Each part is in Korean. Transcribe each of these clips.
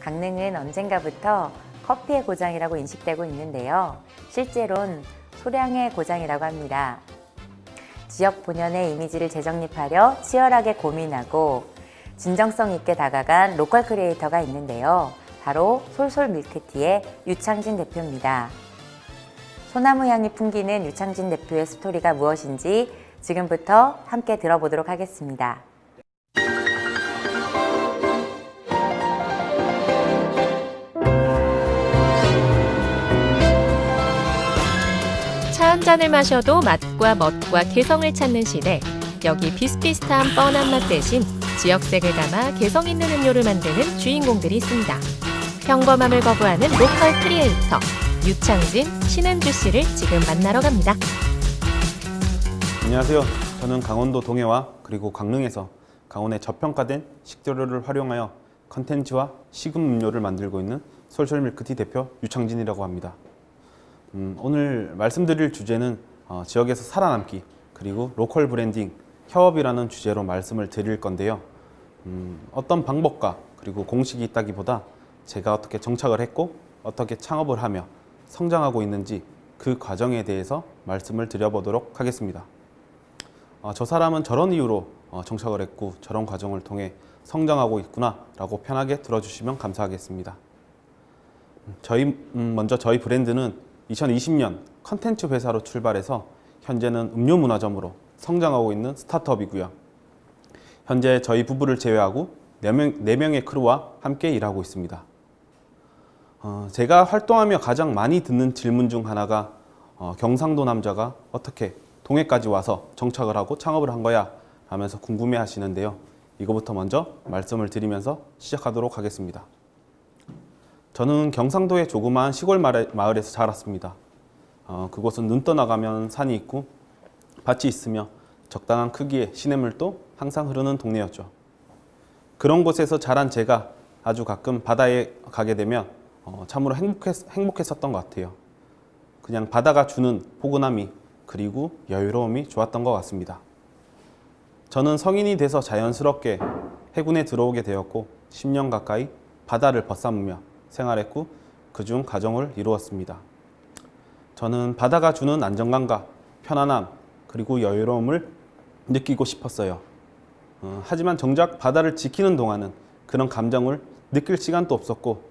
강릉은 언젠가부터 커피의 고장이라고 인식되고 있는데요. 실제로는 소량의 고장이라고 합니다. 지역 본연의 이미지를 재정립하려 치열하게 고민하고 진정성 있게 다가간 로컬 크리에이터가 있는데요. 바로 솔솔 밀크티의 유창진 대표입니다. 소나무 향이 풍기는 유창진 대표의 스토리가 무엇인지 지금부터 함께 들어보도록 하겠습니다. 차 한 잔을 마셔도 맛과 멋과 개성을 찾는 시대. 여기 비슷비슷한 뻔한 맛 대신 지역색을 담아 개성 있는 음료를 만드는 주인공들이 있습니다. 평범함을 거부하는 로컬 크리에이터 유창진, 신은주 씨를 지금 만나러 갑니다. 안녕하세요. 저는 강원도 동해와 그리고 강릉에서 강원의 저평가된 식재료를 활용하여 컨텐츠와 식음 음료를 만들고 있는 솔솔 밀크티 대표 유창진이라고 합니다. 오늘 말씀드릴 주제는 지역에서 살아남기 그리고 로컬 브랜딩 협업이라는 주제로 말씀을 드릴 건데요. 어떤 방법과 그리고 공식이 있다기보다 제가 어떻게 정착을 했고 어떻게 창업을 하며 성장하고 있는지 그 과정에 대해서 말씀을 드려보도록 하겠습니다. 저 사람은 저런 이유로 정착을 했고 저런 과정을 통해 성장하고 있구나 라고 편하게 들어주시면 감사하겠습니다. 먼저 저희 브랜드는 2020년 컨텐츠 회사로 출발해서 현재는 음료 문화점으로 성장하고 있는 스타트업이고요. 현재 저희 부부를 제외하고 4명의 크루와 함께 일하고 있습니다. 제가 활동하며 가장 많이 듣는 질문 중 하나가 경상도 남자가 어떻게 동해까지 와서 정착을 하고 창업을 한 거야? 하면서 궁금해 하시는데요. 이거부터 먼저 말씀을 드리면서 시작하도록 하겠습니다. 저는 경상도의 조그마한 시골 마을에서 자랐습니다. 그곳은 눈 떠나가면 산이 있고 밭이 있으며 적당한 크기의 시냇물도 항상 흐르는 동네였죠. 그런 곳에서 자란 제가 아주 가끔 바다에 가게 되면 참으로 행복했었던 것 같아요. 그냥 바다가 주는 포근함이 그리고 여유로움이 좋았던 것 같습니다. 저는 성인이 돼서 자연스럽게 해군에 들어오게 되었고 10년 가까이 바다를 벗삼으며 생활했고 그중 가정을 이루었습니다. 저는 바다가 주는 안정감과 편안함 그리고 여유로움을 느끼고 싶었어요. 하지만 정작 바다를 지키는 동안은 그런 감정을 느낄 시간도 없었고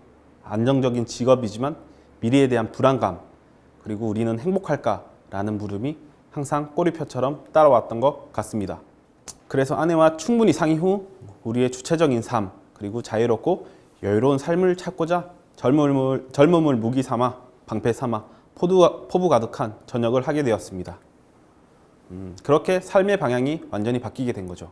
안정적인 직업이지만 미래에 대한 불안감 그리고 우리는 행복할까라는 물음이 항상 꼬리표처럼 따라왔던 것 같습니다. 그래서 아내와 충분히 상의 후 우리의 주체적인 삶 그리고 자유롭고 여유로운 삶을 찾고자 젊음을 무기 삼아 방패 삼아 포부 가득한 전역을 하게 되었습니다. 그렇게 삶의 방향이 완전히 바뀌게 된 거죠.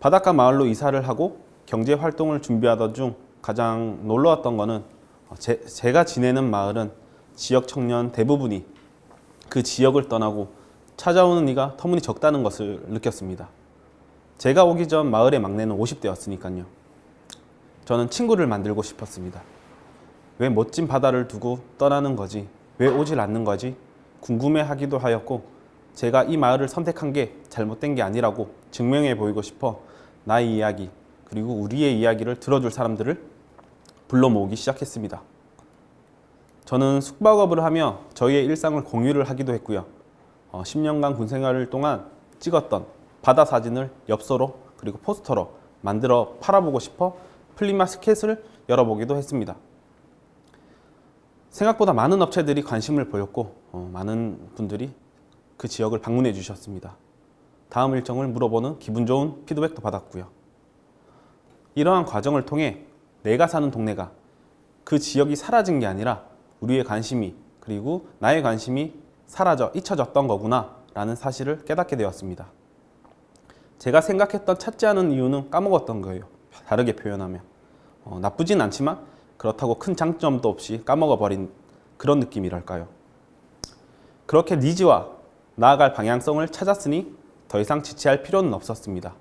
바닷가 마을로 이사를 하고 경제 활동을 준비하던 중 가장 놀라웠던 거는 제가 지내는 마을은 지역 청년 대부분이 그 지역을 떠나고 찾아오는 이가 터무니 적다는 것을 느꼈습니다. 제가 오기 전 마을의 막내는 50대였으니까요. 저는 친구를 만들고 싶었습니다. 왜 멋진 바다를 두고 떠나는 거지? 왜 오질 않는 거지? 궁금해하기도 하였고 제가 이 마을을 선택한 게 잘못된 게 아니라고 증명해 보이고 싶어 나의 이야기 그리고 우리의 이야기를 들어줄 사람들을 불러 모으기 시작했습니다. 저는 숙박업을 하며 저희의 일상을 공유를 하기도 했고요. 10년간 군 생활을 동안 찍었던 바다 사진을 엽서로 그리고 포스터로 만들어 팔아보고 싶어 플리마켓을 열어보기도 했습니다. 생각보다 많은 업체들이 관심을 보였고 많은 분들이 그 지역을 방문해 주셨습니다. 다음 일정을 물어보는 기분 좋은 피드백도 받았고요. 이러한 과정을 통해 내가 사는 동네가 그 지역이 사라진 게 아니라 우리의 관심이 그리고 나의 관심이 사라져 잊혀졌던 거구나 라는 사실을 깨닫게 되었습니다. 제가 생각했던 찾지 않은 이유는 까먹었던 거예요. 다르게 표현하면 나쁘진 않지만 그렇다고 큰 장점도 없이 까먹어버린 그런 느낌이랄까요. 그렇게 니즈와 나아갈 방향성을 찾았으니 더 이상 지체할 필요는 없었습니다.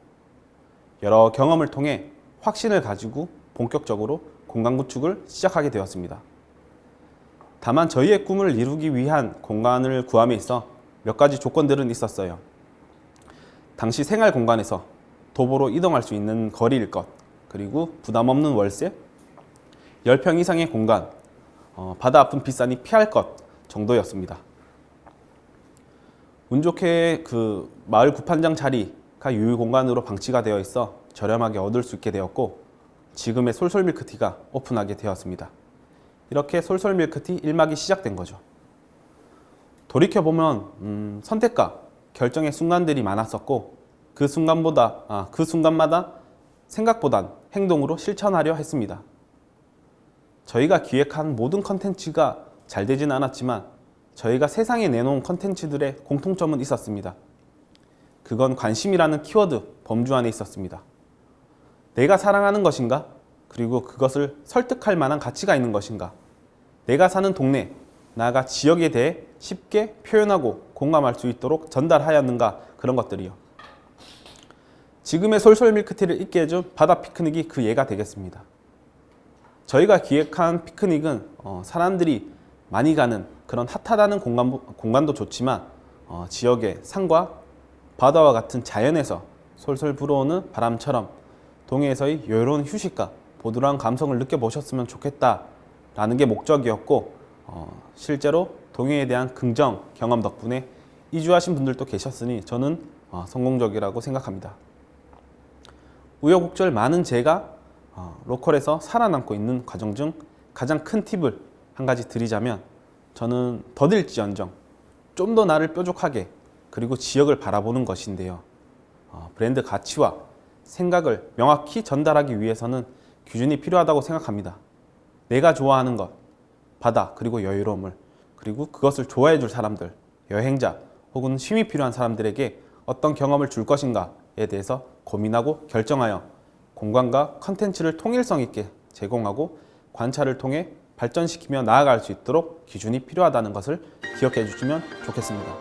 여러 경험을 통해 확신을 가지고 본격적으로 공간 구축을 시작하게 되었습니다. 다만 저희의 꿈을 이루기 위한 공간을 구함에 있어 몇 가지 조건들은 있었어요. 당시 생활 공간에서 도보로 이동할 수 있는 거리일 것, 그리고 부담 없는 월세, 10평 이상의 공간, 바다 아픈 빗산이 피할 것 정도였습니다. 운 좋게 그 마을 구판장 자리가 유휴 공간으로 방치가 되어 있어 저렴하게 얻을 수 있게 되었고, 지금의 솔솔 밀크티가 오픈하게 되었습니다. 이렇게 솔솔 밀크티 1막이 시작된 거죠. 돌이켜보면 선택과 결정의 순간들이 많았었고, 그 순간마다 생각보단 행동으로 실천하려 했습니다. 저희가 기획한 모든 컨텐츠가 잘 되진 않았지만 저희가 세상에 내놓은 컨텐츠들의 공통점은 있었습니다. 그건 관심이라는 키워드 범주 안에 있었습니다. 내가 사랑하는 것인가? 그리고 그것을 설득할 만한 가치가 있는 것인가? 내가 사는 동네, 나아가 지역에 대해 쉽게 표현하고 공감할 수 있도록 전달하였는가? 그런 것들이요. 지금의 솔솔 밀크티를 있게 해준 바다 피크닉이 그 예가 되겠습니다. 저희가 기획한 피크닉은 사람들이 많이 가는 그런 핫하다는 공간도 좋지만 지역의 산과 바다와 같은 자연에서 솔솔 불어오는 바람처럼 동해에서의 여유로운 휴식과 보드라운 감성을 느껴보셨으면 좋겠다라는 게 목적이었고, 실제로 동해에 대한 긍정 경험 덕분에 이주하신 분들도 계셨으니 저는 성공적이라고 생각합니다. 우여곡절 많은 제가 로컬에서 살아남고 있는 과정 중 가장 큰 팁을 한 가지 드리자면, 저는 더딜지언정 좀 더 나를 뾰족하게 그리고 지역을 바라보는 것인데요. 브랜드 가치와 생각을 명확히 전달하기 위해서는 기준이 필요하다고 생각합니다. 내가 좋아하는 것, 바다 그리고 여유로움을, 그리고 그것을 좋아해 줄 사람들, 여행자 혹은 쉼이 필요한 사람들에게 어떤 경험을 줄 것인가에 대해서 고민하고 결정하여 공간과 컨텐츠를 통일성 있게 제공하고 관찰을 통해 발전시키며 나아갈 수 있도록 기준이 필요하다는 것을 기억해 주시면 좋겠습니다.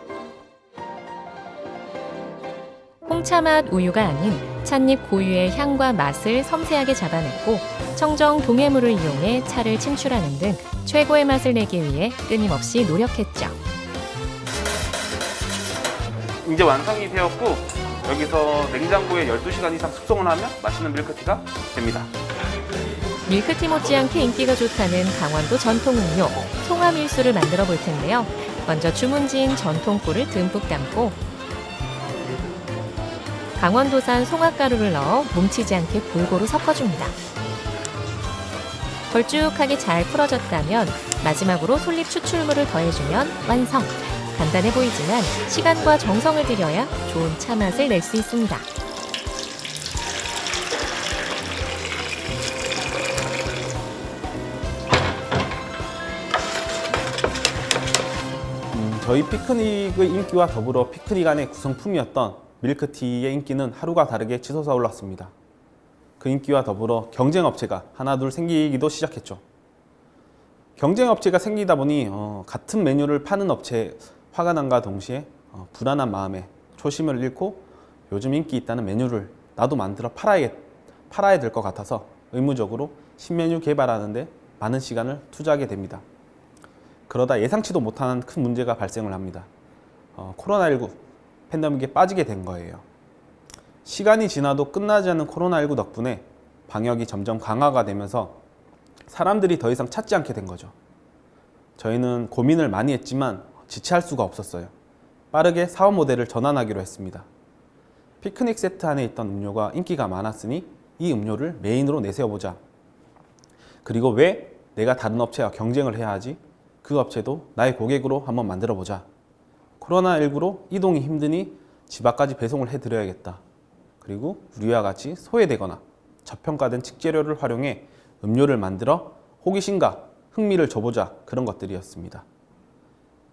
홍차맛 우유가 아닌 찻잎 고유의 향과 맛을 섬세하게 잡아냈고, 청정 동해물을 이용해 차를 침출하는 등 최고의 맛을 내기 위해 끊임없이 노력했죠. 이제 완성이 되었고, 여기서 냉장고에 12시간 이상 숙성을 하면 맛있는 밀크티가 됩니다. 밀크티 못지않게 인기가 좋다는 강원도 전통 음료 송화밀수를 만들어 볼 텐데요. 먼저 주문지인 전통꿀을 듬뿍 담고 강원도산 송화가루를 넣어 뭉치지 않게 골고루 섞어줍니다. 걸쭉하게 잘 풀어졌다면 마지막으로 솔잎 추출물을 더해주면 완성! 간단해 보이지만 시간과 정성을 들여야 좋은 차 맛을 낼 수 있습니다. 저희 피크닉의 인기와 더불어 피크닉 안의 구성품이었던 밀크티의 인기는 하루가 다르게 치솟아 올랐습니다. 그 인기와 더불어 경쟁업체가 하나둘 생기기도 시작했죠. 경쟁업체가 생기다 보니 같은 메뉴를 파는 업체에 화가 난과 동시에 불안한 마음에 초심을 잃고 요즘 인기 있다는 메뉴를 나도 만들어 팔아야 될 것 같아서 의무적으로 신메뉴 개발하는 데 많은 시간을 투자하게 됩니다. 그러다 예상치도 못한 큰 문제가 발생을 합니다. 코로나19 팬데믹에 빠지게 된 거예요. 시간이 지나도 끝나지 않는 코로나19 덕분에 방역이 점점 강화가 되면서 사람들이 더 이상 찾지 않게 된 거죠. 저희는 고민을 많이 했지만 지체할 수가 없었어요. 빠르게 사업 모델을 전환하기로 했습니다. 피크닉 세트 안에 있던 음료가 인기가 많았으니 이 음료를 메인으로 내세워보자. 그리고 왜 내가 다른 업체와 경쟁을 해야 하지? 그 업체도 나의 고객으로 한번 만들어보자. 코로나19로 이동이 힘드니 집 앞까지 배송을 해드려야겠다. 그리고 우리와 같이 소외되거나 저평가된 식재료를 활용해 음료를 만들어 호기심과 흥미를 줘보자. 그런 것들이었습니다.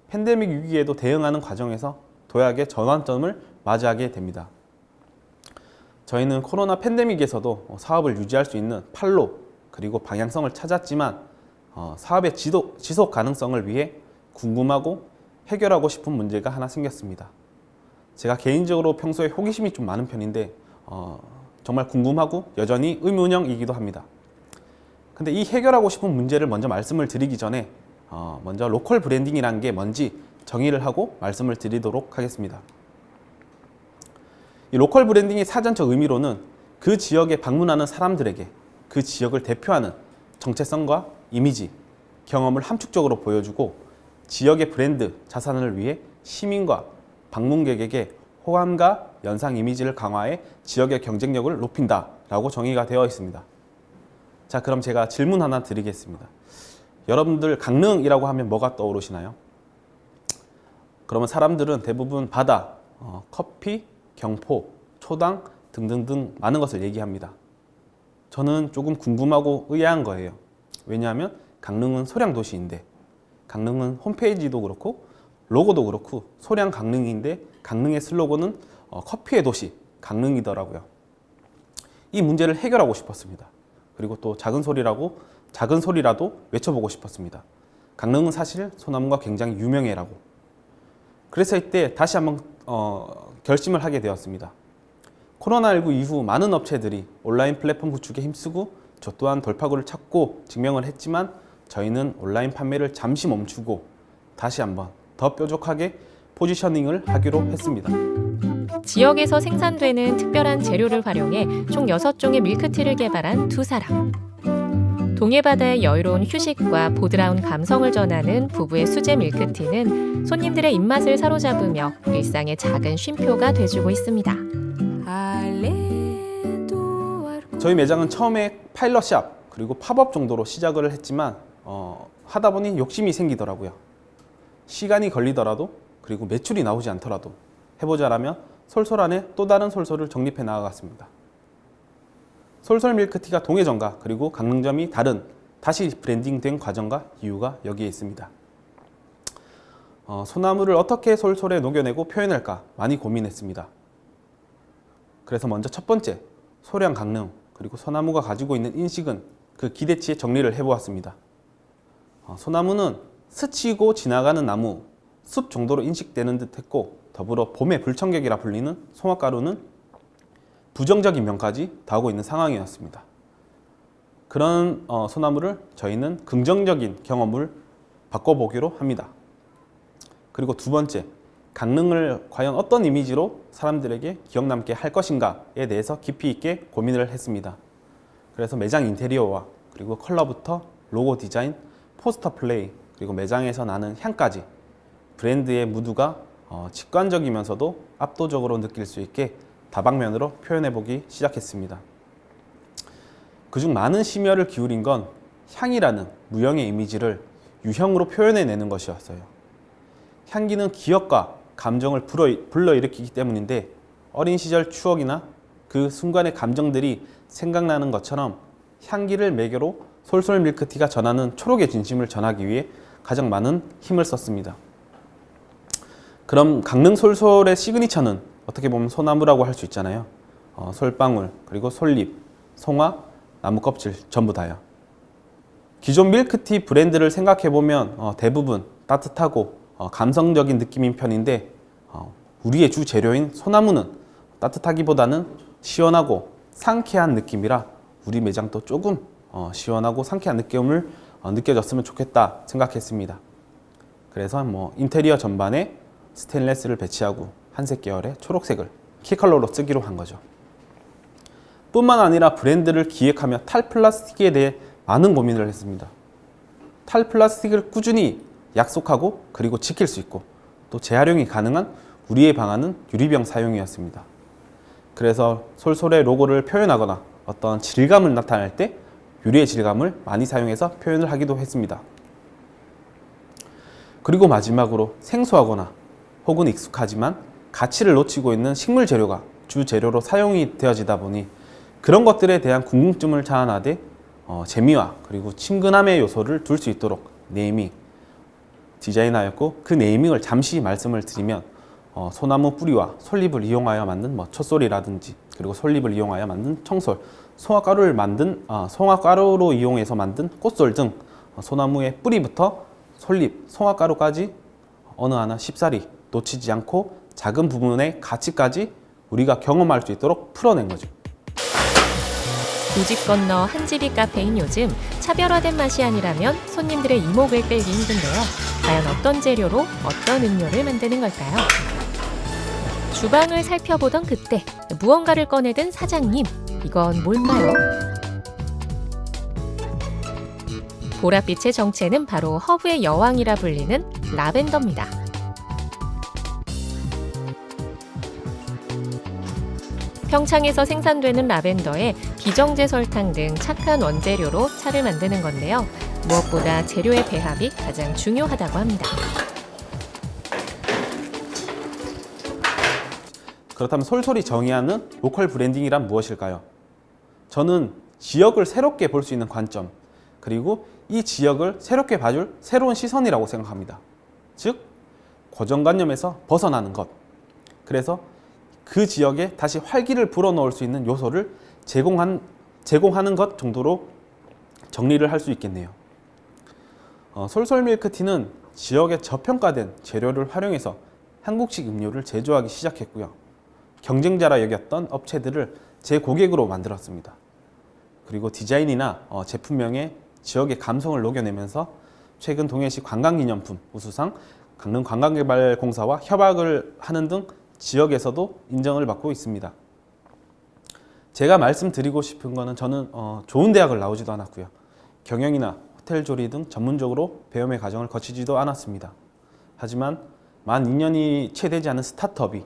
팬데믹 위기에도 대응하는 과정에서 도약의 전환점을 맞이하게 됩니다. 저희는 코로나 팬데믹에서도 사업을 유지할 수 있는 판로 그리고 방향성을 찾았지만 사업의 지속 가능성을 위해 궁금하고 해결하고 싶은 문제가 하나 생겼습니다. 제가 개인적으로 평소에 호기심이 좀 많은 편인데 정말 궁금하고 여전히 의문형이기도 합니다. 근데 이 해결하고 싶은 문제를 먼저 말씀을 드리기 전에 먼저 로컬 브랜딩이라는 게 뭔지 정의를 하고 말씀을 드리도록 하겠습니다. 이 로컬 브랜딩의 사전적 의미로는 그 지역에 방문하는 사람들에게 그 지역을 대표하는 정체성과 이미지, 경험을 함축적으로 보여주고 지역의 브랜드, 자산을 위해 시민과 방문객에게 호감과 연상 이미지를 강화해 지역의 경쟁력을 높인다라고 정의가 되어 있습니다. 자, 그럼 제가 질문 하나 드리겠습니다. 여러분들 강릉이라고 하면 뭐가 떠오르시나요? 그러면 사람들은 대부분 바다, 커피, 경포, 초당 등등등 많은 것을 얘기합니다. 저는 조금 궁금하고 의아한 거예요. 왜냐하면 강릉은 소량 도시인데, 강릉은 홈페이지도 그렇고 로고도 그렇고 소량 강릉인데 강릉의 슬로건은 커피의 도시 강릉이더라고요. 이 문제를 해결하고 싶었습니다. 그리고 또 작은 소리라도 외쳐보고 싶었습니다. 강릉은 사실 소나무가 굉장히 유명해라고. 그래서 이때 다시 한번 결심을 하게 되었습니다. 코로나19 이후 많은 업체들이 온라인 플랫폼 구축에 힘쓰고 저 또한 돌파구를 찾고 증명을 했지만 저희는 온라인 판매를 잠시 멈추고 다시 한번 더 뾰족하게 포지셔닝을 하기로 했습니다. 지역에서 생산되는 특별한 재료를 활용해 총 6종의 밀크티를 개발한 두 사람. 동해바다의 여유로운 휴식과 보드라운 감성을 전하는 부부의 수제 밀크티는 손님들의 입맛을 사로잡으며 일상의 작은 쉼표가 돼주고 있습니다. 저희 매장은 처음에 파일럿샵 그리고 팝업 정도로 시작을 했지만 하다 보니 욕심이 생기더라고요. 시간이 걸리더라도 그리고 매출이 나오지 않더라도 해보자라면 솔솔 안에 또 다른 솔솔을 정립해 나아갔습니다. 솔솔 밀크티가 동해점과 그리고 강릉점이 다른 다시 브랜딩된 과정과 이유가 여기에 있습니다. 소나무를 어떻게 솔솔에 녹여내고 표현할까 많이 고민했습니다. 그래서 먼저 첫 번째, 소량 강릉 그리고 소나무가 가지고 있는 인식은 그 기대치에 정리를 해보았습니다. 소나무는 스치고 지나가는 나무, 숲 정도로 인식되는 듯 했고 더불어 봄의 불청객이라 불리는 송화가루는 부정적인 면까지 다하고 있는 상황이었습니다. 그런 소나무를 저희는 긍정적인 경험을 바꿔보기로 합니다. 그리고 두 번째, 강릉을 과연 어떤 이미지로 사람들에게 기억남게 할 것인가에 대해서 깊이 있게 고민을 했습니다. 그래서 매장 인테리어와 그리고 컬러부터 로고 디자인, 포스터 플레이, 그리고 매장에서 나는 향까지 브랜드의 무드가 직관적이면서도 압도적으로 느낄 수 있게 다방면으로 표현해보기 시작했습니다. 그중 많은 심혈을 기울인 건 향이라는 무형의 이미지를 유형으로 표현해내는 것이었어요. 향기는 기억과 감정을 불러일으키기 때문인데 어린 시절 추억이나 그 순간의 감정들이 생각나는 것처럼 향기를 매개로 솔솔 밀크티가 전하는 초록의 진심을 전하기 위해 가장 많은 힘을 썼습니다. 그럼 강릉 솔솔의 시그니처는 어떻게 보면 소나무라고 할 수 있잖아요. 솔방울, 그리고 솔잎, 송화, 나무 껍질 전부 다요. 기존 밀크티 브랜드를 생각해보면 대부분 따뜻하고 감성적인 느낌인 편인데 우리의 주 재료인 소나무는 따뜻하기보다는 시원하고 상쾌한 느낌이라 우리 매장도 조금 시원하고 상쾌한 느낌을 느껴졌으면 좋겠다 생각했습니다. 그래서 인테리어 전반에 스테인레스를 배치하고 한색 계열의 초록색을 키컬러로 쓰기로 한 거죠. 뿐만 아니라 브랜드를 기획하며 탈플라스틱에 대해 많은 고민을 했습니다. 탈플라스틱을 꾸준히 약속하고 그리고 지킬 수 있고 또 재활용이 가능한 우리의 방안은 유리병 사용이었습니다. 그래서 솔솔의 로고를 표현하거나 어떤 질감을 나타낼 때 유리의 질감을 많이 사용해서 표현을 하기도 했습니다. 그리고 마지막으로 생소하거나 혹은 익숙하지만 가치를 놓치고 있는 식물 재료가 주 재료로 사용이 되어지다 보니 그런 것들에 대한 궁금증을 자아내되 재미와 그리고 친근함의 요소를 둘 수 있도록 네이밍, 디자인하였고 그 네이밍을 잠시 말씀을 드리면 소나무 뿌리와 솔잎을 이용하여 만든 촛솔이라든지 그리고 솔잎을 이용하여 만든 청솔, 송화가루로 이용해서 만든 꽃솔 등 소나무의 뿌리부터 솔잎, 송화가루까지 어느 하나 쉽사리 놓치지 않고 작은 부분의 가치까지 우리가 경험할 수 있도록 풀어낸 거죠. 두 집 건너 한 집이 카페인 요즘 차별화된 맛이 아니라면 손님들의 이목을 끌기 힘든데요. 과연 어떤 재료로 어떤 음료를 만드는 걸까요? 주방을 살펴보던 그때 무언가를 꺼내든 사장님, 이건 뭘까요? 보랏빛의 정체는 바로 허브의 여왕이라 불리는 라벤더입니다. 평창에서 생산되는 라벤더에 기정제 설탕 등 착한 원재료로 차를 만드는 건데요. 무엇보다 재료의 배합이 가장 중요하다고 합니다. 그렇다면 솔솔이 정의하는 로컬 브랜딩이란 무엇일까요? 저는 지역을 새롭게 볼 수 있는 관점, 그리고 이 지역을 새롭게 봐줄 새로운 시선이라고 생각합니다. 즉, 고정관념에서 벗어나는 것. 그래서 그 지역에 다시 활기를 불어넣을 수 있는 요소를 제공하는 것 정도로 정리를 할 수 있겠네요. 솔솔 밀크티는 지역의 저평가된 재료를 활용해서 한국식 음료를 제조하기 시작했고요. 경쟁자라 여겼던 업체들을 제 고객으로 만들었습니다. 그리고 디자인이나 제품명에 지역의 감성을 녹여내면서 최근 동해시 관광기념품 우수상, 강릉관광개발공사와 협약을 하는 등 지역에서도 인정을 받고 있습니다. 제가 말씀드리고 싶은 거는 저는 좋은 대학을 나오지도 않았고요. 경영이나 호텔 조리 등 전문적으로 배움의 과정을 거치지도 않았습니다. 하지만 만 2년이 채 되지 않은 스타트업이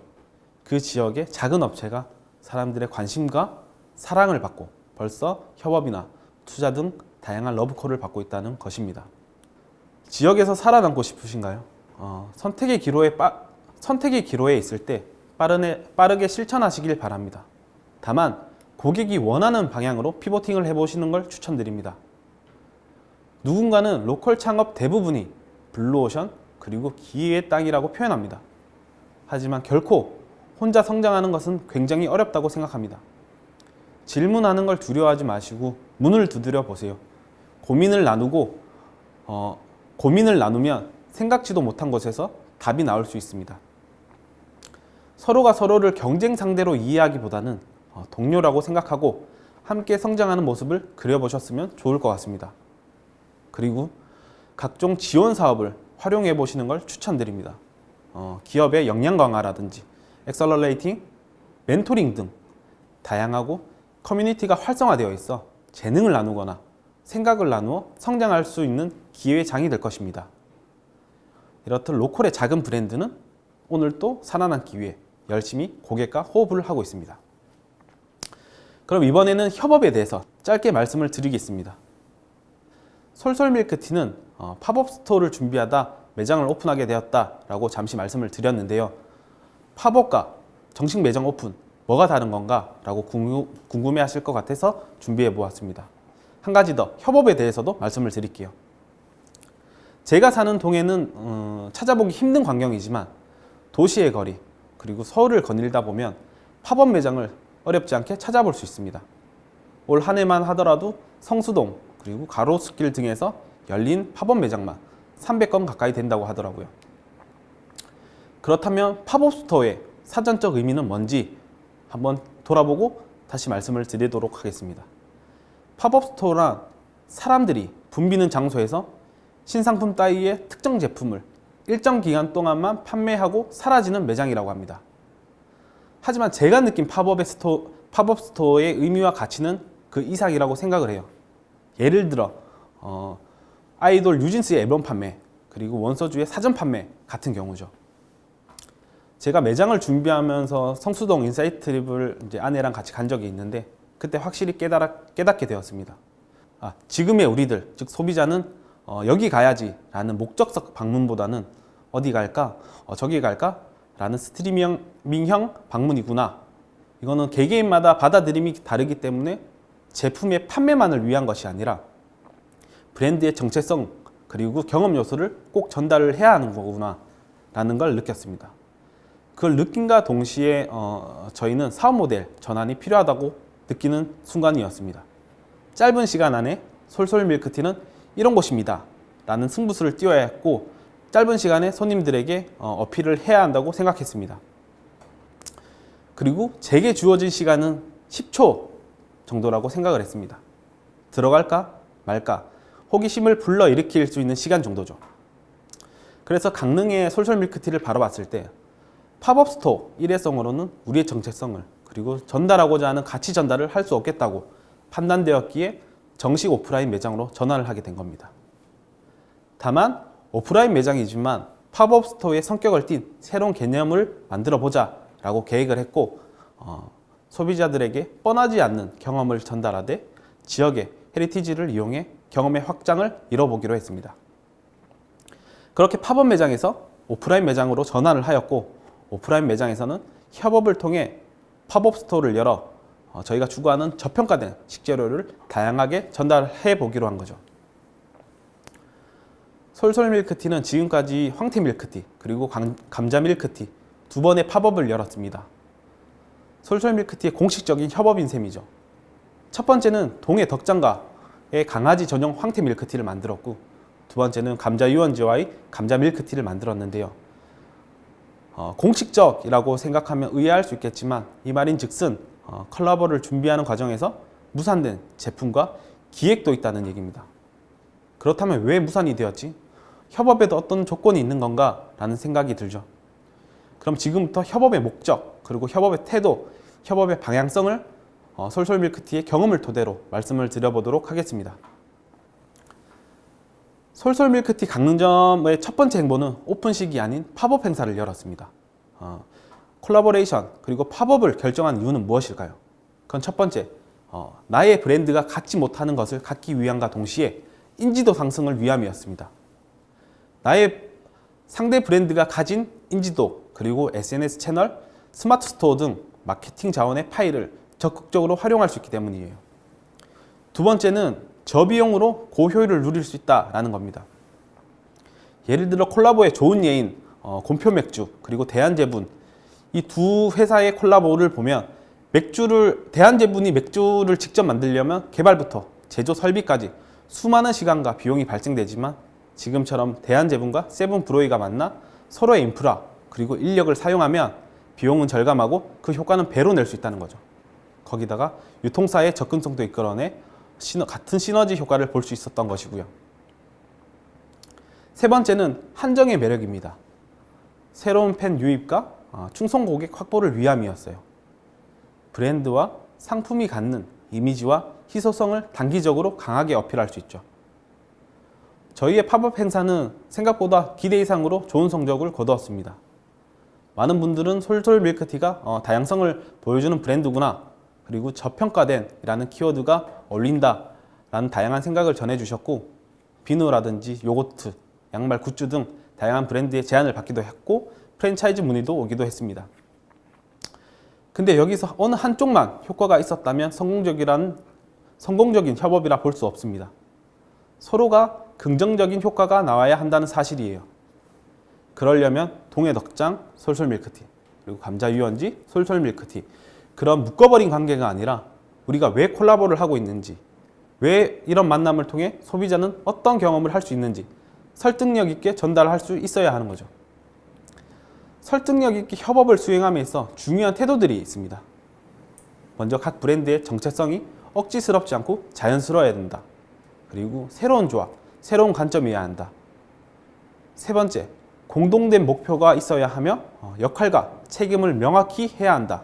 그 지역의 작은 업체가 사람들의 관심과 사랑을 받고 벌써 협업이나 투자 등 다양한 러브콜을 받고 있다는 것입니다. 지역에서 살아남고 싶으신가요? 선택의 기로에 있을 때 빠르게 실천하시길 바랍니다. 다만 고객이 원하는 방향으로 피보팅을 해보시는 걸 추천드립니다. 누군가는 로컬 창업 대부분이 블루오션 그리고 기회의 땅이라고 표현합니다. 하지만 결코 혼자 성장하는 것은 굉장히 어렵다고 생각합니다. 질문하는 걸 두려워하지 마시고 문을 두드려 보세요. 고민을 나누면 생각지도 못한 곳에서 답이 나올 수 있습니다. 서로가 서로를 경쟁 상대로 이해하기보다는 동료라고 생각하고 함께 성장하는 모습을 그려보셨으면 좋을 것 같습니다. 그리고 각종 지원 사업을 활용해 보시는 걸 추천드립니다. 기업의 역량 강화라든지 엑셀러레이팅, 멘토링 등 다양하고 커뮤니티가 활성화되어 있어 재능을 나누거나 생각을 나누어 성장할 수 있는 기회의 장이 될 것입니다. 이렇듯 로컬의 작은 브랜드는 오늘 또 살아남기 위해 열심히 고객과 호흡을 하고 있습니다. 그럼 이번에는 협업에 대해서 짧게 말씀을 드리겠습니다. 솔솔 밀크티는 팝업 스토어를 준비하다 매장을 오픈하게 되었다라고 잠시 말씀을 드렸는데요. 팝업과 정식 매장 오픈 뭐가 다른 건가? 라고 궁금해 하실 것 같아서 준비해 보았습니다. 한 가지 더 협업에 대해서도 말씀을 드릴게요. 제가 사는 동해는 찾아보기 힘든 광경이지만 도시의 거리 그리고 서울을 거닐다 보면 팝업 매장을 어렵지 않게 찾아볼 수 있습니다. 올 한 해만 하더라도 성수동 그리고 가로수길 등에서 열린 팝업 매장만 300건 가까이 된다고 하더라고요. 그렇다면 팝업 스토어의 사전적 의미는 뭔지 한번 돌아보고 다시 말씀을 드리도록 하겠습니다. 팝업 스토어란 사람들이 붐비는 장소에서 신상품 따위의 특정 제품을 일정 기간 동안만 판매하고 사라지는 매장이라고 합니다. 하지만 제가 느낀 팝업 스토어의 의미와 가치는 그 이상이라고 생각을 해요. 예를 들어 아이돌 뉴진스의 앨범 판매 그리고 원서주의 사전 판매 같은 경우죠. 제가 매장을 준비하면서 성수동 인사이트 트립을 이제 아내랑 같이 간 적이 있는데 그때 확실히 깨닫게 되었습니다. 지금의 우리들, 즉 소비자는 여기 가야지 라는 목적성 방문보다는 어디 갈까? 저기 갈까? 라는 스트리밍형 방문이구나. 이거는 개개인마다 받아들임이 다르기 때문에 제품의 판매만을 위한 것이 아니라 브랜드의 정체성 그리고 경험 요소를 꼭 전달을 해야 하는 거구나 라는 걸 느꼈습니다. 그걸 느낀과 동시에 저희는 사업 모델 전환이 필요하다고 느끼는 순간이었습니다. 짧은 시간 안에 솔솔 밀크티는 이런 곳입니다 라는 승부수를 띄워야 했고 짧은 시간에 손님들에게 어필을 해야 한다고 생각했습니다. 그리고 제게 주어진 시간은 10초 정도라고 생각을 했습니다. 들어갈까 말까 호기심을 불러일으킬 수 있는 시간 정도죠. 그래서 강릉의 솔솔 밀크티를 바라봤을 때 팝업 스토어 일회성으로는 우리의 정체성을 그리고 전달하고자 하는 가치 전달을 할 수 없겠다고 판단되었기에 정식 오프라인 매장으로 전환을 하게 된 겁니다. 다만 오프라인 매장이지만 팝업 스토어의 성격을 띤 새로운 개념을 만들어 보자 라고 계획을 했고, 소비자들에게 뻔하지 않는 경험을 전달하되 지역의 헤리티지를 이용해 경험의 확장을 이뤄보기로 했습니다. 그렇게 팝업 매장에서 오프라인 매장으로 전환을 하였고, 오프라인 매장에서는 협업을 통해 팝업 스토어를 열어 저희가 추구하는 저평가된 식재료를 다양하게 전달해 보기로 한 거죠. 솔솔 밀크티는 지금까지 황태 밀크티 그리고 감자 밀크티 두 번의 팝업을 열었습니다. 솔솔 밀크티의 공식적인 협업인 셈이죠. 첫 번째는 동해 덕장가의 강아지 전용 황태 밀크티를 만들었고, 두 번째는 감자 유원지와의 감자 밀크티를 만들었는데요. 공식적이라고 생각하면 의아할 수 있겠지만 이 말인 즉슨 컬라보를 준비하는 과정에서 무산된 제품과 기획도 있다는 얘기입니다. 그렇다면 왜 무산이 되었지? 협업에도 어떤 조건이 있는 건가? 라는 생각이 들죠. 그럼 지금부터 협업의 목적, 그리고 협업의 태도, 협업의 방향성을 솔솔 밀크티의 경험을 토대로 말씀을 드려보도록 하겠습니다. 솔솔 밀크티 강릉점의 첫 번째 행보는 오픈식이 아닌 팝업 행사를 열었습니다. 콜라보레이션 그리고 팝업을 결정한 이유는 무엇일까요? 그건 첫 번째, 나의 브랜드가 갖지 못하는 것을 갖기 위함과 동시에 인지도 상승을 위함이었습니다. 나의 상대 브랜드가 가진 인지도 그리고 SNS 채널, 스마트 스토어 등 마케팅 자원의 파일을 적극적으로 활용할 수 있기 때문이에요. 두 번째는 저비용으로 고효율을 누릴 수 있다는 겁니다. 예를 들어 콜라보의 좋은 예인 곰표 맥주 그리고 대한제분, 이 두 회사의 콜라보를 보면 대한제분이 맥주를 직접 만들려면 개발부터 제조 설비까지 수많은 시간과 비용이 발생되지만, 지금처럼 대한제분과 세븐브로이가 만나 서로의 인프라 그리고 인력을 사용하면 비용은 절감하고 그 효과는 배로 낼 수 있다는 거죠. 거기다가 유통사의 접근성도 이끌어내 같은 시너지 효과를 볼 수 있었던 것이고요. 세 번째는 한정의 매력입니다. 새로운 팬 유입과 충성 고객 확보를 위함이었어요. 브랜드와 상품이 갖는 이미지와 희소성을 단기적으로 강하게 어필할 수 있죠. 저희의 팝업 행사는 생각보다 기대 이상으로 좋은 성적을 거두었습니다. 많은 분들은 솔솔 밀크티가 다양성을 보여주는 브랜드구나, 그리고 저평가된 이라는 키워드가 어울린다 라는 다양한 생각을 전해주셨고, 비누라든지 요거트, 양말, 굿즈 등 다양한 브랜드의 제안을 받기도 했고 프랜차이즈 문의도 오기도 했습니다. 근데 여기서 어느 한쪽만 효과가 있었다면 성공적인 협업이라 볼 수 없습니다. 서로가 긍정적인 효과가 나와야 한다는 사실이에요. 그러려면 동해 덕장 솔솔 밀크티 그리고 감자 유원지 솔솔 밀크티, 그런 묶어버린 관계가 아니라 우리가 왜 콜라보를 하고 있는지, 왜 이런 만남을 통해 소비자는 어떤 경험을 할 수 있는지 설득력 있게 전달할 수 있어야 하는 거죠. 설득력 있게 협업을 수행함에 있어 중요한 태도들이 있습니다. 먼저 각 브랜드의 정체성이 억지스럽지 않고 자연스러워야 된다. 그리고 새로운 조합, 새로운 관점이어야 한다. 세 번째, 공동된 목표가 있어야 하며 역할과 책임을 명확히 해야 한다.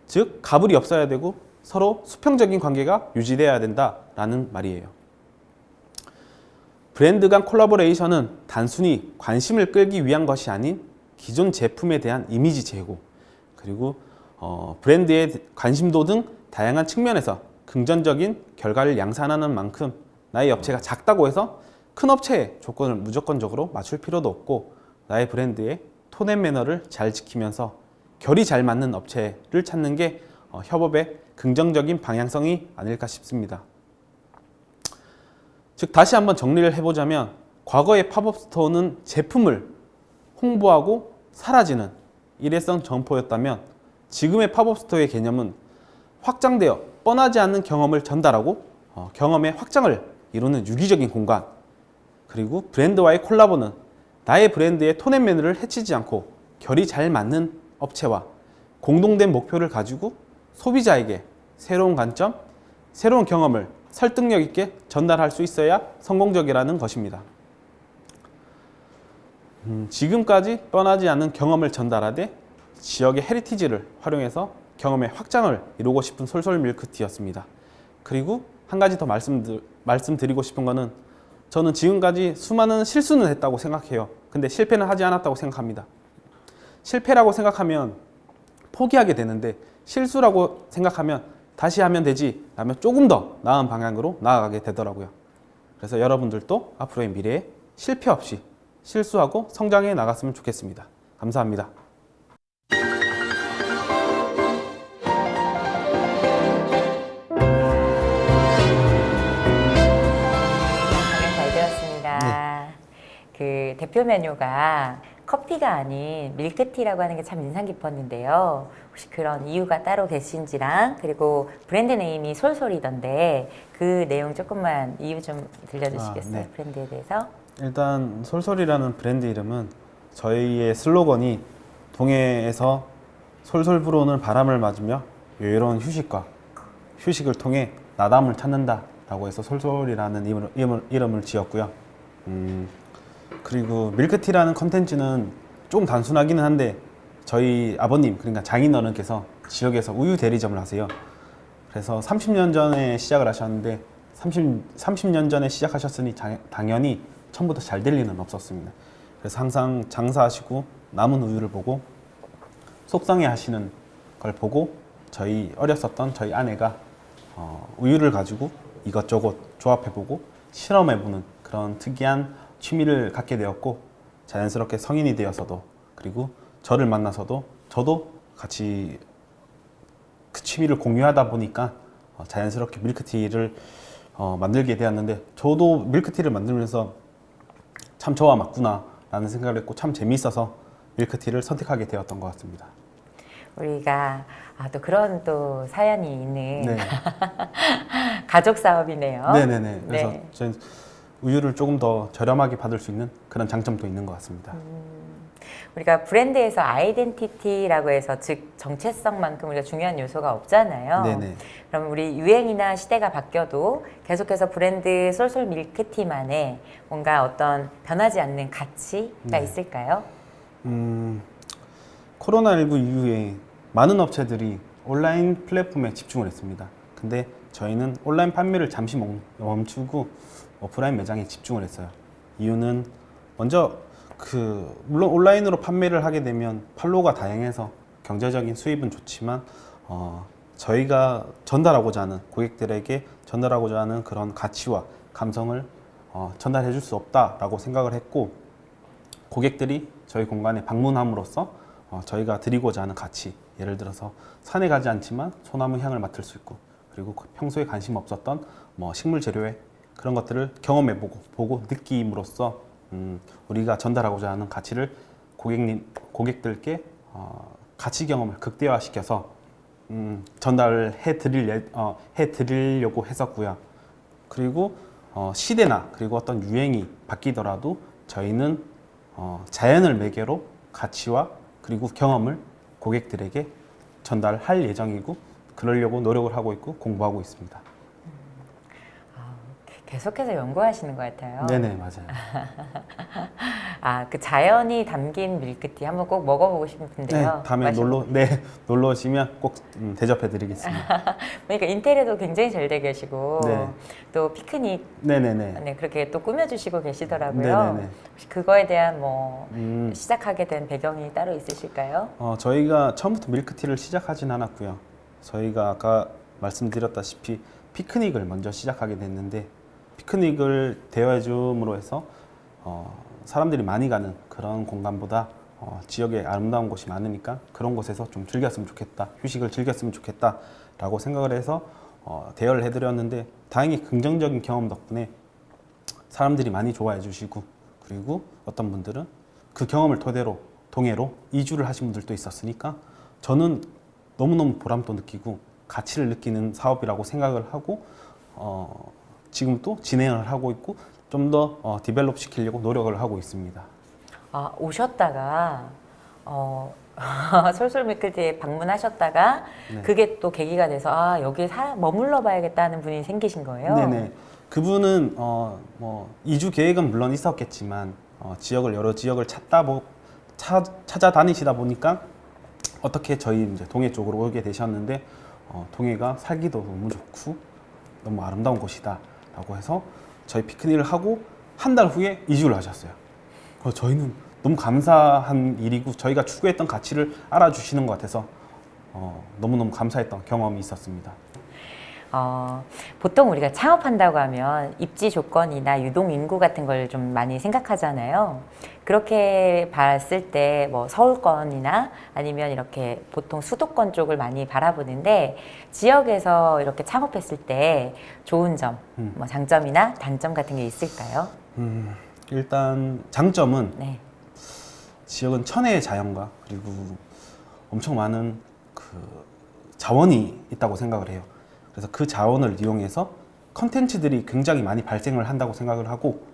즉, 가불이 없어야 되고 서로 수평적인 관계가 유지되어야 된다라는 말이에요. 브랜드 간 콜라보레이션은 단순히 관심을 끌기 위한 것이 아닌 기존 제품에 대한 이미지 제고, 그리고 브랜드의 관심도 등 다양한 측면에서 긍정적인 결과를 양산하는 만큼 나의 업체가 작다고 해서 큰 업체의 조건을 무조건적으로 맞출 필요도 없고, 나의 브랜드의 톤 앤 매너를 잘 지키면서 결이 잘 맞는 업체를 찾는 게 협업의 긍정적인 방향성이 아닐까 싶습니다. 즉, 다시 한번 정리를 해보자면 과거의 팝업 스토어는 제품을 홍보하고 사라지는 일회성 점포였다면, 지금의 팝업 스토어의 개념은 확장되어 뻔하지 않는 경험을 전달하고 경험의 확장을 이루는 유기적인 공간, 그리고 브랜드와의 콜라보는 나의 브랜드의 톤 앤 매너를 해치지 않고 결이 잘 맞는 업체와 공동된 목표를 가지고 소비자에게 새로운 관점, 새로운 경험을 설득력 있게 전달할 수 있어야 성공적이라는 것입니다. 지금까지 뻔하지 않은 경험을 전달하되 지역의 헤리티지를 활용해서 경험의 확장을 이루고 싶은 솔솔 밀크티였습니다. 그리고 한 가지 더 말씀드리고 싶은 거는 저는 지금까지 수많은 실수는 했다고 생각해요. 근데 실패는 하지 않았다고 생각합니다. 실패라고 생각하면 포기하게 되는데 실수라고 생각하면 다시 하면 되지 라면 조금 더 나은 방향으로 나아가게 되더라고요. 그래서 여러분들도 앞으로의 미래에 실패 없이 실수하고 성장해 나갔으면 좋겠습니다. 감사합니다. 강연 잘 들었습니다. 그 대표 메뉴가 커피가 아닌 밀크티라고 하는 게 참 인상 깊었는데요. 혹시 그런 이유가 따로 계신지랑 그리고 브랜드 네임이 솔솔이던데 그 내용 조금만 이유 좀 들려주시겠어요? 네. 브랜드에 대해서? 일단 솔솔이라는 브랜드 이름은 저희의 슬로건이 동해에서 솔솔 불어오는 바람을 맞으며 여유로운 휴식을 통해 나담을 찾는다 라고 해서 솔솔이라는 이름을 지었고요. 그리고 밀크티라는 컨텐츠는 좀 단순하기는 한데 저희 아버님, 그러니까 장인어른께서 지역에서 우유 대리점을 하세요. 그래서 30년 전에 시작을 하셨는데 30년 전에 시작하셨으니 당연히 처음부터 잘 될 리는 없었습니다. 그래서 항상 장사하시고 남은 우유를 보고 속상해 하시는 걸 보고 어렸었던 저희 아내가 우유를 가지고 이것저것 조합해보고 실험해보는 그런 특이한 취미를 갖게 되었고, 자연스럽게 성인이 되어서도 그리고 저를 만나서도 저도 같이 그 취미를 공유하다 보니까 자연스럽게 밀크티를 만들게 되었는데, 저도 밀크티를 만들면서 참 저와 맞구나 라는 생각을 했고 참 재미있어서 밀크티를 선택하게 되었던 것 같습니다. 우리가 또 그런 또 사연이 있는 네. 가족 사업이네요. 네네네. 그래서 네. 저는 우유를 조금 더 저렴하게 받을 수 있는 그런 장점도 있는 것 같습니다. 우리가 브랜드에서 아이덴티티라고 해서 즉 정체성만큼 우리가 중요한 요소가 없잖아요. 네네. 그럼 우리 유행이나 시대가 바뀌어도 계속해서 브랜드 솔솔 밀크티만의 뭔가 어떤 변하지 않는 가치가 네. 있을까요? 코로나19 이후에 많은 업체들이 온라인 플랫폼에 집중을 했습니다. 근데 저희는 온라인 판매를 잠시 멈추고 오프라인 매장에 집중을 했어요. 이유는 먼저 물론 온라인으로 판매를 하게 되면 판로가 다양해서 경제적인 수입은 좋지만 저희가 전달하고자 하는 고객들에게 전달하고자 하는 그런 가치와 감성을 전달해 줄 수 없다라고 생각을 했고, 고객들이 저희 공간에 방문함으로써 저희가 드리고자 하는 가치, 예를 들어서 산에 가지 않지만 소나무 향을 맡을 수 있고, 그리고 평소에 관심 없었던 식물 재료의 그런 것들을 보고 느낌으로써 우리가 전달하고자 하는 가치를 고객들께 가치 경험을 극대화시켜서 전달을 해드리려고 했었고요. 그리고 시대나 그리고 어떤 유행이 바뀌더라도 저희는 자연을 매개로 가치와 그리고 경험을 고객들에게 전달할 예정이고, 그러려고 노력을 하고 있고 공부하고 있습니다. 계속해서 연구하시는 것 같아요. 네네, 맞아요. 그 자연이 담긴 밀크티 한번 꼭 먹어보고 싶은데요. 네, 다음에 놀러 오시면 꼭 대접해 드리겠습니다. 그러니까 인테리어도 굉장히 잘 돼 계시고 네. 또 피크닉 네네네. 그렇게 또 꾸며주시고 계시더라고요. 네네네. 혹시 그거에 대한 시작하게 된 배경이 따로 있으실까요? 저희가 처음부터 밀크티를 시작하진 않았고요. 저희가 아까 말씀드렸다시피 피크닉을 먼저 시작하게 됐는데, 피크닉을 대여해 줌으로 해서 사람들이 많이 가는 그런 공간보다 지역에 아름다운 곳이 많으니까 그런 곳에서 좀 즐겼으면 좋겠다, 휴식을 즐겼으면 좋겠다 라고 생각을 해서 대여를 해드렸는데, 다행히 긍정적인 경험 덕분에 사람들이 많이 좋아해 주시고, 그리고 어떤 분들은 그 경험을 토대로 동해로 이주를 하신 분들도 있었으니까 저는 너무너무 보람도 느끼고 가치를 느끼는 사업이라고 생각을 하고 지금 또 진행을 하고 있고 좀 더 디벨롭 시키려고 노력을 하고 있습니다. 오셨다가 솔솔 밀크티에 방문하셨다가 네. 그게 또 계기가 돼서 여기에 머물러 봐야겠다는 분이 생기신 거예요? 네네. 그분은 이주 계획은 물론 있었겠지만 여러 지역을 찾아다니시다 보니까 어떻게 저희 이제 동해 쪽으로 오게 되셨는데, 동해가 살기도 너무 좋고 너무 아름다운 곳이다 라고 해서 저희 피크닉을 하고 한 달 후에 이주를 하셨어요. 그래서 저희는 너무 감사한 일이고 저희가 추구했던 가치를 알아주시는 것 같아서 너무너무 감사했던 경험이 있었습니다. 보통 우리가 창업한다고 하면 입지 조건이나 유동 인구 같은 걸 좀 많이 생각하잖아요. 그렇게 봤을 때 뭐 서울권이나 아니면 이렇게 보통 수도권 쪽을 많이 바라보는데 지역에서 이렇게 창업했을 때 좋은 점, 뭐 장점이나 단점 같은 게 있을까요? 일단 장점은 네. 지역은 천혜의 자연과 그리고 엄청 많은 그 자원이 있다고 생각을 해요. 그래서 그 자원을 이용해서 컨텐츠들이 굉장히 많이 발생을 한다고 생각을 하고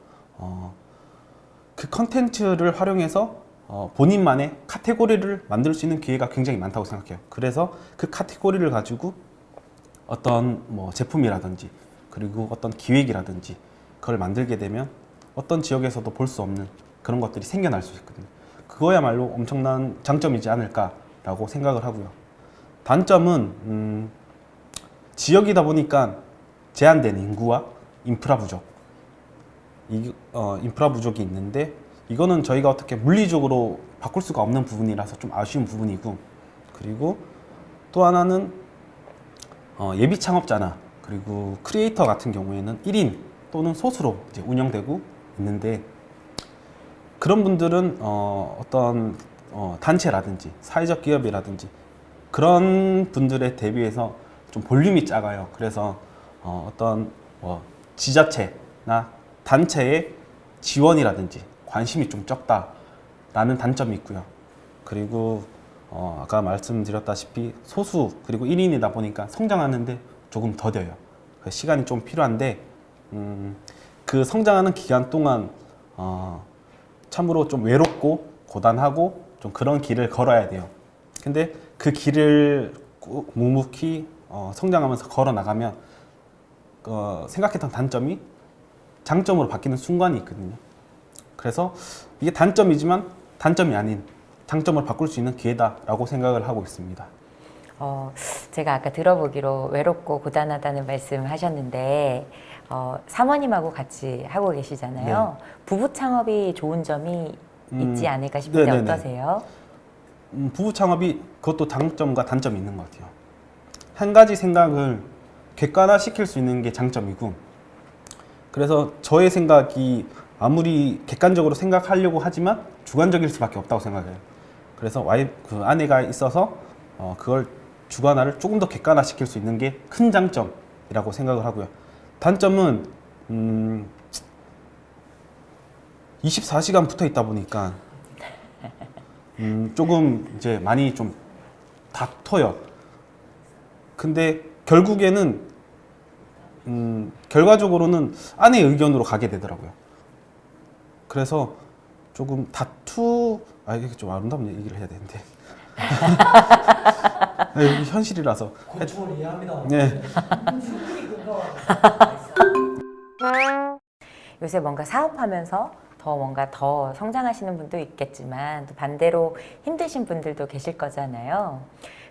그 컨텐츠를 활용해서 본인만의 카테고리를 만들 수 있는 기회가 굉장히 많다고 생각해요. 그래서 그 카테고리를 가지고 어떤 뭐 제품이라든지 그리고 어떤 기획이라든지 그걸 만들게 되면 어떤 지역에서도 볼 수 없는 그런 것들이 생겨날 수 있거든요. 그거야말로 엄청난 장점이지 않을까라고 생각을 하고요. 단점은 지역이다 보니까 제한된 인구와 인프라 부족, 인프라 부족이 있는데 이거는 저희가 어떻게 물리적으로 바꿀 수가 없는 부분이라서 좀 아쉬운 부분이고, 그리고 또 하나는 예비 창업자나 그리고 크리에이터 같은 경우에는 1인 또는 소수로 이제 운영되고 있는데 그런 분들은 어떤 단체라든지 사회적 기업이라든지 그런 분들에 대비해서 좀 볼륨이 작아요. 그래서 어떤 지자체나 단체의 지원이라든지 관심이 좀 적다라는 단점이 있고요. 그리고 아까 말씀드렸다시피 소수 그리고 1인이다 보니까 성장하는데 조금 더뎌요. 시간이 좀 필요한데 그 성장하는 기간 동안 참으로 좀 외롭고 고단하고 좀 그런 길을 걸어야 돼요. 근데 그 길을 꾹 묵묵히 성장하면서 걸어 나가면 생각했던 단점이 장점으로 바뀌는 순간이 있거든요. 그래서 이게 단점이지만 단점이 아닌 장점을 바꿀 수 있는 기회다라고 생각을 하고 있습니다. 제가 아까 들어보기로 외롭고 고단하다는 말씀 하셨는데 사모님하고 같이 하고 계시잖아요. 부부 창업이 좋은 점이 있지 않을까 싶은데 네네네. 어떠세요? 부부 창업이 그것도 장점과 단점이 있는 것 같아요. 한 가지 생각을 객관화시킬 수 있는 게 장점이고, 그래서 저의 생각이 아무리 객관적으로 생각하려고 하지만 주관적일 수밖에 없다고 생각해요. 그래서 그 아내가 있어서 그걸 주관화를 조금 더 객관화시킬 수 있는 게 큰 장점이라고 생각을 하고요. 단점은 24시간 붙어 있다 보니까 조금 이제 많이 좀 다퉈요. 근데 결국에는 결과적으로는 아내의 의견으로 가게 되더라고요. 그래서 조금 이게 좀 아름다운 얘기를 해야 되는데 이게 현실이라서 고충을 이해합니다. 네. 충분히 공감합니다. 요새 뭔가 사업하면서 뭔가 더 성장하시는 분도 있겠지만 또 반대로 힘드신 분들도 계실 거잖아요.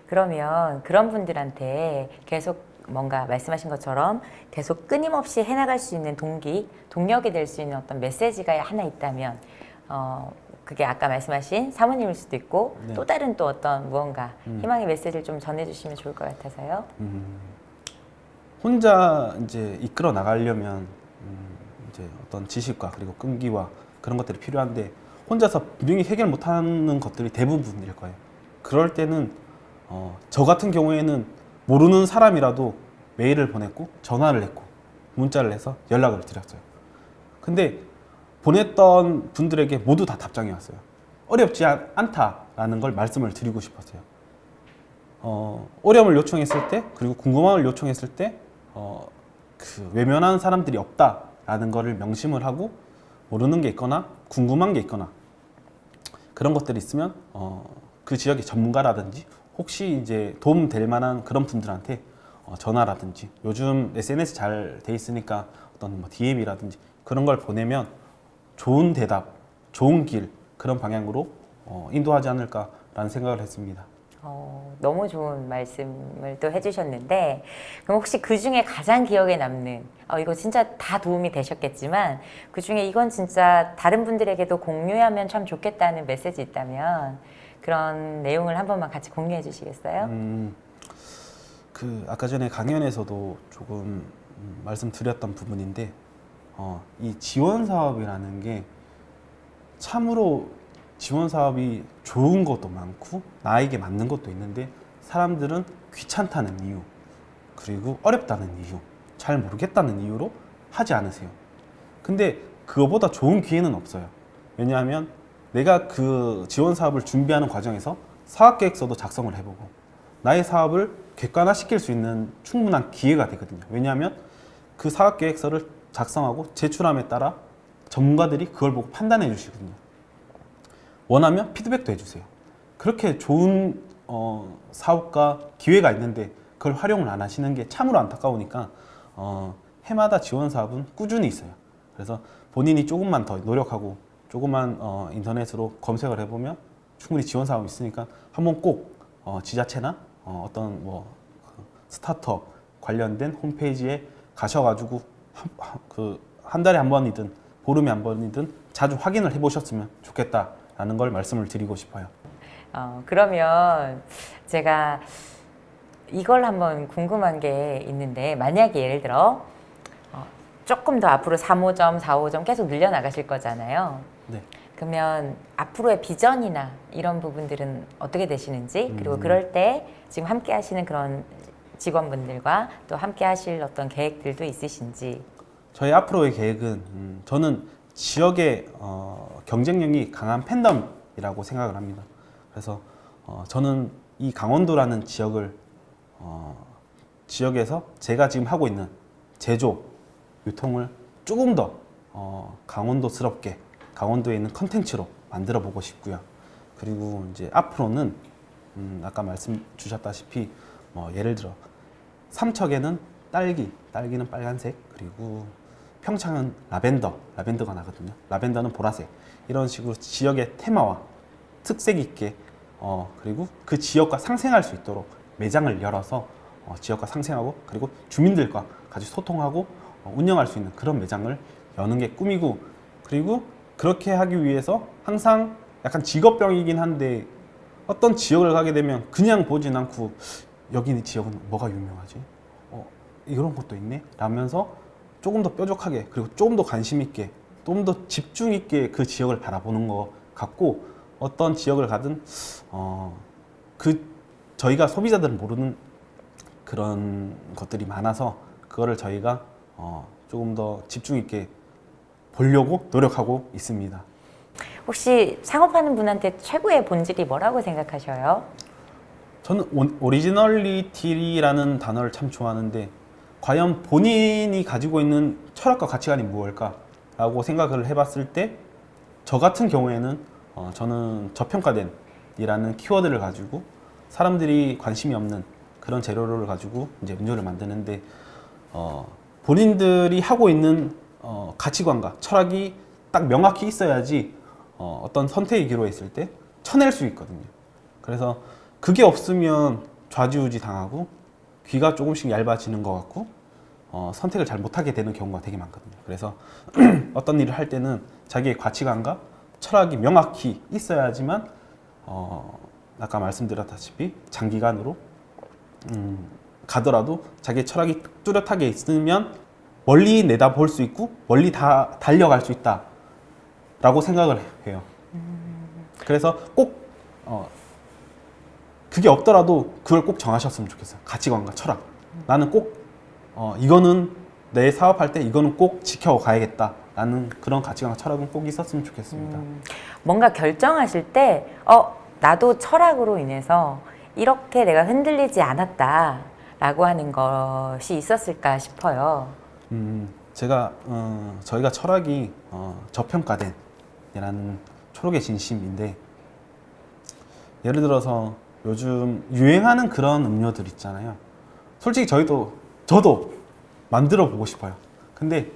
그러면 그런 분들한테 계속 뭔가 말씀하신 것처럼 계속 끊임없이 해나갈 수 있는 동력이 될 수 있는 어떤 메시지가 하나 있다면 그게 아까 말씀하신 사모님일 수도 있고 네. 또 다른 또 어떤 무언가 희망의 메시지를 좀 전해주시면 좋을 것 같아서요. 혼자 이제 이끌어 나가려면 이제 어떤 지식과 그리고 끈기와 그런 것들이 필요한데 혼자서 분명히 해결 못하는 것들이 대부분일 거예요. 그럴 때는 저 같은 경우에는 모르는 사람이라도 메일을 보냈고 전화를 했고 문자를 해서 연락을 드렸어요. 근데 보냈던 분들에게 모두 다 답장이 왔어요. 어렵지 않다라는 걸 말씀을 드리고 싶었어요. 어려움을 요청했을 때 그리고 궁금함을 요청했을 때 그 외면하는 사람들이 없다라는 거를 명심을 하고 모르는 게 있거나 궁금한 게 있거나 그런 것들이 있으면 그 지역의 전문가라든지 혹시 이제 도움 될 만한 그런 분들한테 전화라든지 요즘 SNS 잘 돼 있으니까 어떤 뭐 DM이라든지 그런 걸 보내면 좋은 대답, 좋은 길 그런 방향으로 인도하지 않을까라는 생각을 했습니다. 너무 좋은 말씀을 또 해주셨는데, 그럼 혹시 그 중에 가장 기억에 남는, 이거 진짜 다 도움이 되셨겠지만, 그 중에 이건 진짜 다른 분들에게도 공유하면 참 좋겠다는 메시지 있다면, 그런 내용을 한 번만 같이 공유해 주시겠어요? 아까 전에 강연에서도 조금 말씀드렸던 부분인데, 이 지원 사업이라는 게 참으로 지원 사업이 좋은 것도 많고 나에게 맞는 것도 있는데, 사람들은 귀찮다는 이유, 그리고 어렵다는 이유, 잘 모르겠다는 이유로 하지 않으세요. 근데 그거보다 좋은 기회는 없어요. 왜냐하면 내가 그 지원 사업을 준비하는 과정에서 사업 계획서도 작성을 해보고 나의 사업을 객관화시킬 수 있는 충분한 기회가 되거든요. 왜냐하면 그 사업 계획서를 작성하고 제출함에 따라 전문가들이 그걸 보고 판단해 주시거든요. 원하면 피드백도 해주세요. 그렇게 좋은 사업과 기회가 있는데 그걸 활용을 안 하시는 게 참으로 안타까우니까 해마다 지원 사업은 꾸준히 있어요. 그래서 본인이 조금만 더 노력하고 조금만 인터넷으로 검색을 해보면 충분히 지원 사업이 있으니까 한번 꼭 지자체나 어떤 스타트업 관련된 홈페이지에 가셔가지고 한 달에 한 번이든 보름에 한 번이든 자주 확인을 해보셨으면 좋겠다라는 걸 말씀을 드리고 싶어요. 그러면 제가 이걸 한번 궁금한 게 있는데, 만약에 예를 들어 조금 더 앞으로 3호점, 4호점 계속 늘려나가실 거잖아요. 네. 그러면 앞으로의 비전이나 이런 부분들은 어떻게 되시는지, 그리고 그럴 때 지금 함께 하시는 그런 직원분들과 또 함께 하실 어떤 계획들도 있으신지. 저희 앞으로의 계획은 저는 지역의 경쟁력이 강한 팬덤이라고 생각을 합니다. 그래서 저는 이 강원도라는 지역에서 제가 지금 하고 있는 제조, 유통을 조금 더 강원도스럽게 강원도에 있는 컨텐츠로 만들어 보고 싶고요. 그리고 이제 앞으로는 아까 말씀 주셨다시피 예를 들어 삼척에는 딸기는 빨간색, 그리고 평창은 라벤더가 나거든요. 라벤더는 보라색. 이런 식으로 지역의 테마와 특색 있게 그리고 그 지역과 상생할 수 있도록 매장을 열어서 지역과 상생하고, 그리고 주민들과 같이 소통하고 운영할 수 있는 그런 매장을 여는 게 꿈이고, 그리고 그렇게 하기 위해서 항상 약간 직업병이긴 한데, 어떤 지역을 가게 되면 그냥 보진 않고 여기 지역은 뭐가 유명하지? 이런 것도 있네? 라면서 조금 더 뾰족하게, 그리고 조금 더 관심 있게, 조금 더 집중 있게 그 지역을 바라보는 것 같고, 어떤 지역을 가든 저희가 소비자들은 모르는 그런 것들이 많아서 그거를 저희가 조금 더 집중 있게 보려고 노력하고 있습니다. 혹시 창업하는 분한테 최고의 본질이 뭐라고 생각하셔요? 저는 오리지널리티라는 단어를 참 좋아하는데, 과연 본인이 가지고 있는 철학과 가치관이 무엇일까라고 생각을 해봤을 때, 저 같은 경우에는 저는 저평가된이라는 키워드를 가지고 사람들이 관심이 없는 그런 재료를 가지고 이제 음료를 만드는데, 본인들이 하고 있는 가치관과 철학이 딱 명확히 있어야지 어떤 선택의 기로에 있을 때 쳐낼 수 있거든요. 그래서 그게 없으면 좌지우지 당하고 귀가 조금씩 얇아지는 것 같고 선택을 잘 못하게 되는 경우가 되게 많거든요. 그래서 어떤 일을 할 때는 자기의 가치관과 철학이 명확히 있어야지만 아까 말씀드렸다시피 장기간으로 가더라도 자기의 철학이 뚜렷하게 있으면 멀리 내다볼 수 있고 멀리 다 달려갈 수 있다라고 생각을 해요. 그래서 꼭 그게 없더라도 그걸 꼭 정하셨으면 좋겠어요. 가치관과 철학. 나는 꼭 이거는 내 사업할 때 이거는 꼭 지켜가야겠다. 라는 그런 가치관과 철학은 꼭 있었으면 좋겠습니다. 뭔가 결정하실 때 나도 철학으로 인해서 이렇게 내가 흔들리지 않았다라고 하는 것이 있었을까 싶어요. 저희가 철학이 저평가된이라는 초록의 진심인데, 예를 들어서 요즘 유행하는 그런 음료들 있잖아요. 솔직히 저도 만들어 보고 싶어요. 근데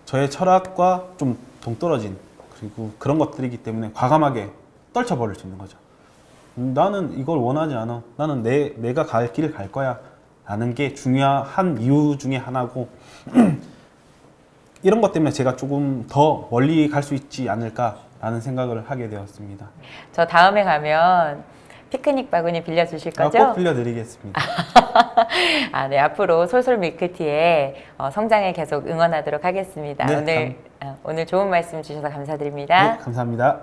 저의 철학과 좀 동떨어진, 그리고 그런 것들이기 때문에 과감하게 떨쳐버릴 수 있는 거죠. 나는 이걸 원하지 않아. 나는 내가 갈 길을 갈 거야. 라는 게 중요한 이유 중에 하나고 이런 것 때문에 제가 조금 더 멀리 갈 수 있지 않을까라는 생각을 하게 되었습니다. 저 다음에 가면 피크닉 바구니 빌려주실 거죠? 꼭 빌려드리겠습니다. 아, 네. 앞으로 솔솔 밀크티의 성장에 계속 응원하도록 하겠습니다. 네, 오늘 좋은 말씀 주셔서 감사드립니다. 네, 감사합니다.